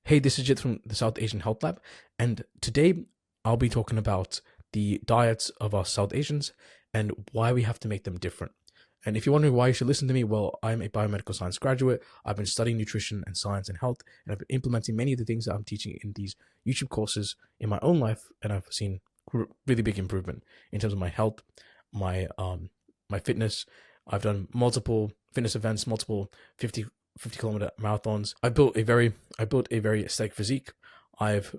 Hey, this is Jit from the South Asian Health Lab, and today I'll be talking about the diets of our South Asians and why we have to make them different. And if you're wondering why you should listen to me, well, I'm a biomedical science graduate. I've been studying nutrition and science and health, and I've been implementing many of the things that I'm teaching in these YouTube courses in my own life, and I've seen really big improvement in terms of my health, my fitness. I've done multiple fitness events, multiple 50-kilometer marathons. I built a very aesthetic physique. I've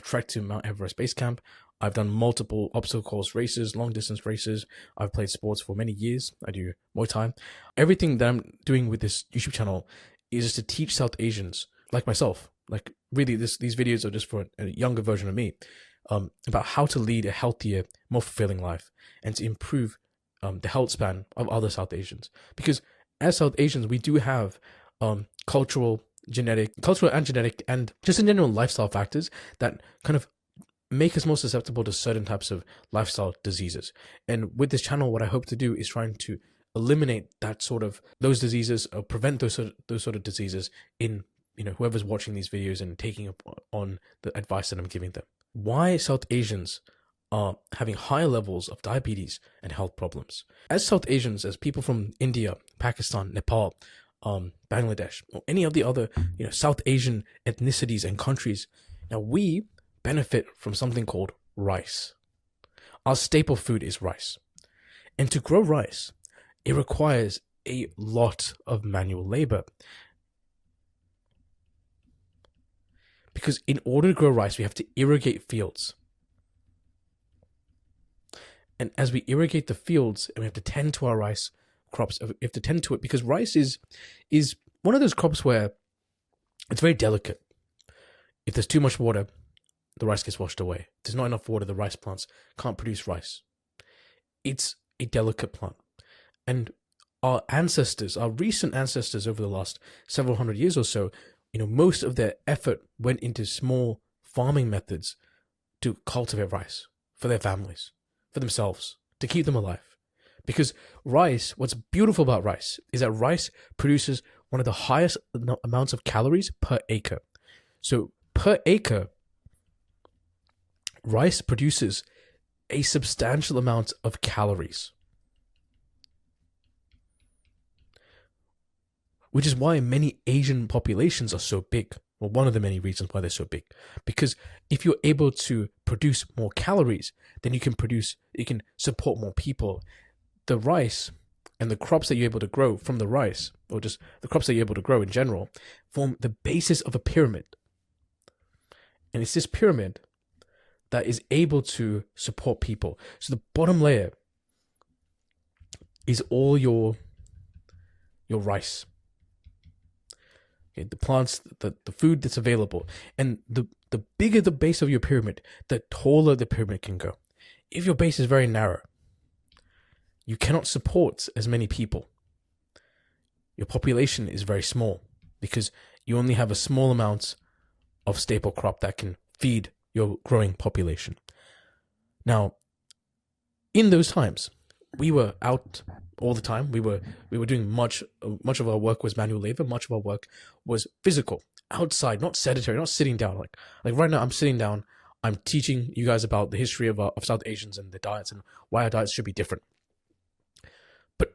trekked to Mount Everest Base Camp. I've done multiple obstacle course races, long distance races. I've played sports for many years. I do Muay Thai. Everything that I'm doing with this YouTube channel is just to teach South Asians like myself. Like really, these videos are just for a younger version of me, about how to lead a healthier, more fulfilling life and to improve the health span of other South Asians. Because as South Asians, we do have cultural and genetic, and just in general lifestyle factors that kind of make us more susceptible to certain types of lifestyle diseases. And with this channel, what I hope to do is trying to eliminate those diseases, or prevent those sort of diseases in whoever's watching these videos and taking up on the advice that I'm giving them. Why South Asians are having higher levels of diabetes and health problems. As South Asians, as people from India, Pakistan, Nepal, Bangladesh, or any of the other South Asian ethnicities and countries, now we benefit from something called rice. Our staple food is rice. And to grow rice, it requires a lot of manual labor. Because in order to grow rice, we have to irrigate fields. And as we irrigate the fields, and we have to tend to our rice crops, we have to tend to it because rice is one of those crops where it's very delicate. If there's too much water, the rice gets washed away. If there's not enough water, the rice plants can't produce rice. It's a delicate plant. And our recent ancestors over the last several hundred years or so, most of their effort went into small farming methods to cultivate rice for their families, for themselves, to keep them alive. Because rice, what's beautiful about rice is that rice produces one of the highest amounts of calories per acre. So per acre, rice produces a substantial amount of calories. Which is why many Asian populations are so big. Well, one of the many reasons why they're so big. Because if you're able to produce more calories, then you can support more people. The rice and the crops that you're able to grow from the rice, or just the crops that you're able to grow in general, form the basis of a pyramid. And it's this pyramid that is able to support people. So the bottom layer is all your rice. Okay, the plants, the food that's available. And the bigger the base of your pyramid, the taller the pyramid can go. If your base is very narrow, you cannot support as many people. Your population is very small because you only have a small amount of staple crop that can feed your growing population. Now, in those times, we were out all the time. We were doing much of our work was manual labor. Much of our work was physical, outside, not sedentary, not sitting down. Like right now, I'm sitting down. I'm teaching you guys about the history of South Asians and the diets and why our diets should be different. But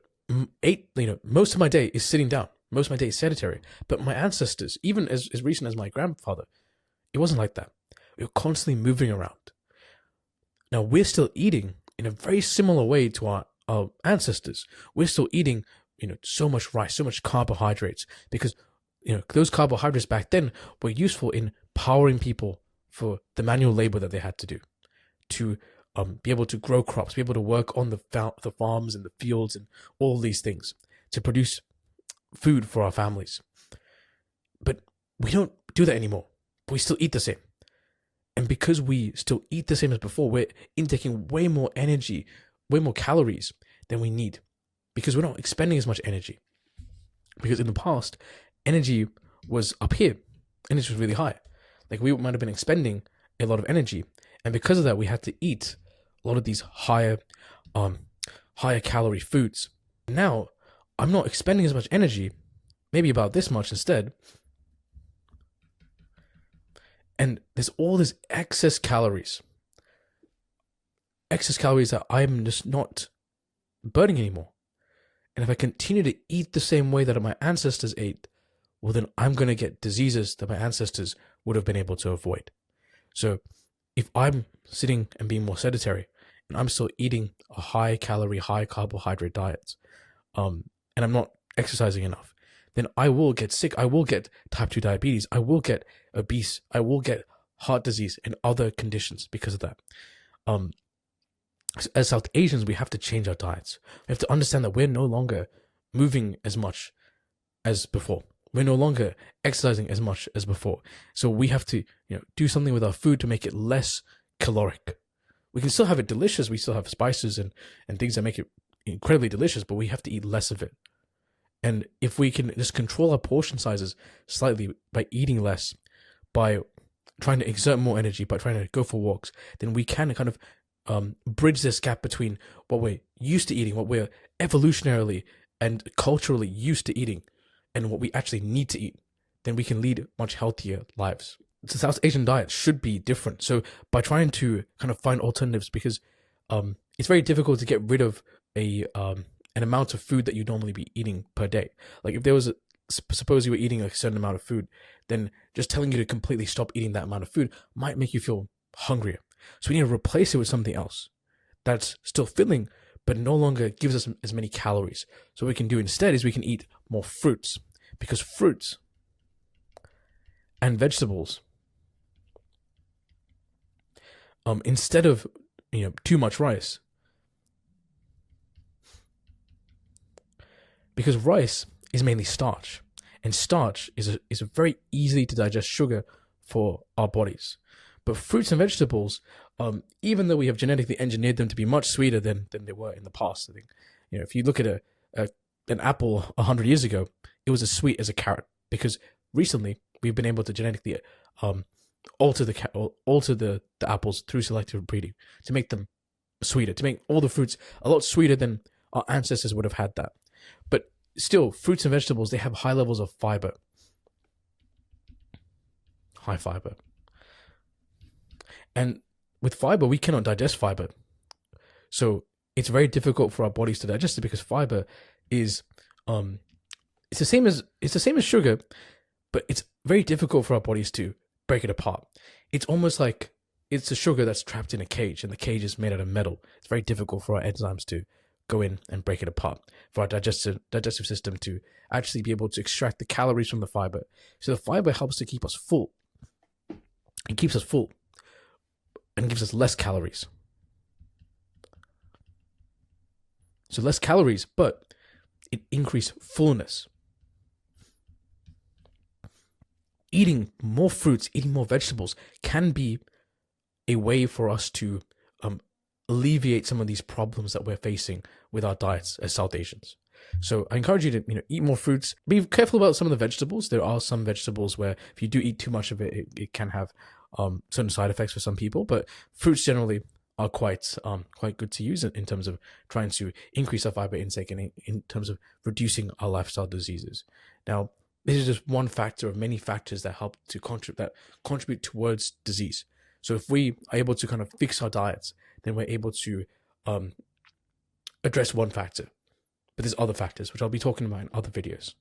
most of my day is sitting down. Most of my day is sedentary. But my ancestors, even as recent as my grandfather, it wasn't like that. We were constantly moving around. Now we're still eating in a very similar way to our ancestors. We're still eating, so much rice, so much carbohydrates, because, those carbohydrates back then were useful in powering people for the manual labor that they had to do, to be able to grow crops, be able to work on the farms and the fields and all these things to produce food for our families. But we don't do that anymore. We still eat the same. And because we still eat the same as before, we're intaking way more energy, way more calories than we need, because we're not expending as much energy. Because in the past, energy was up here. Energy was really high. Like we might have been expending a lot of energy. And because of that, we had to eat a lot of these higher calorie foods. Now, I'm not expending as much energy, maybe about this much instead. And there's all this excess calories that I'm just not burning anymore. And if I continue to eat the same way that my ancestors ate, well, then I'm going to get diseases that my ancestors would have been able to avoid. So if I'm sitting and being more sedentary and I'm still eating a high calorie, high carbohydrate diet, and I'm not exercising enough, then I will get sick. I will get type 2 diabetes. I will get obese. I will get heart disease and other conditions because of that. As South Asians, we have to change our diets. We have to understand that we're no longer moving as much as before. We're no longer exercising as much as before. So we have to, do something with our food to make it less caloric. We can still have it delicious. We still have spices and things that make it incredibly delicious, but we have to eat less of it. And if we can just control our portion sizes slightly by eating less, by trying to exert more energy, by trying to go for walks, then we can kind of bridge this gap between what we're used to eating, what we're evolutionarily and culturally used to eating, and what we actually need to eat. Then we can lead much healthier lives. The South Asian diet should be different. So by trying to kind of find alternatives, because it's very difficult to get rid of an amount of food that you'd normally be eating per day. Like if there was suppose you were eating a certain amount of food, then just telling you to completely stop eating that amount of food might make you feel hungrier. So we need to replace it with something else that's still filling, but no longer gives us as many calories. So what we can do instead is we can eat more fruits, because fruits and vegetables, instead of too much rice, because rice is mainly starch, and starch is a very easily to digest sugar for our bodies. But fruits and vegetables, even though we have genetically engineered them to be much sweeter than they were in the past, I think, if you look at an apple 100 years ago, it was as sweet as a carrot, because recently we've been able to genetically alter the apples through selective breeding to make them sweeter, to make all the fruits a lot sweeter than our ancestors would have had that. But still, fruits and vegetables, they have high levels of fiber. High fiber. And with fiber, we cannot digest fiber. So it's very difficult for our bodies to digest it, because fiber is it's the same as sugar, but it's very difficult for our bodies to break it apart. It's almost like it's a sugar that's trapped in a cage, and the cage is made out of metal. It's very difficult for our enzymes to go in and break it apart, for our digestive system to actually be able to extract the calories from the fiber. So the fiber helps to keep us full. It keeps us full and gives us less calories. So less calories, but it increased fullness. Eating more fruits, eating more vegetables can be a way for us to alleviate some of these problems that we're facing with our diets as South Asians. So I encourage you to eat more fruits. Be careful about some of the vegetables. There are some vegetables where if you do eat too much of it, it can have certain side effects for some people. But fruits generally are quite good to use in terms of trying to increase our fiber intake and in terms of reducing our lifestyle diseases. Now, this is just one factor of many factors that help to contribute towards disease. So if we are able to kind of fix our diets, then we're able to address one factor. But there's other factors, which I'll be talking about in other videos.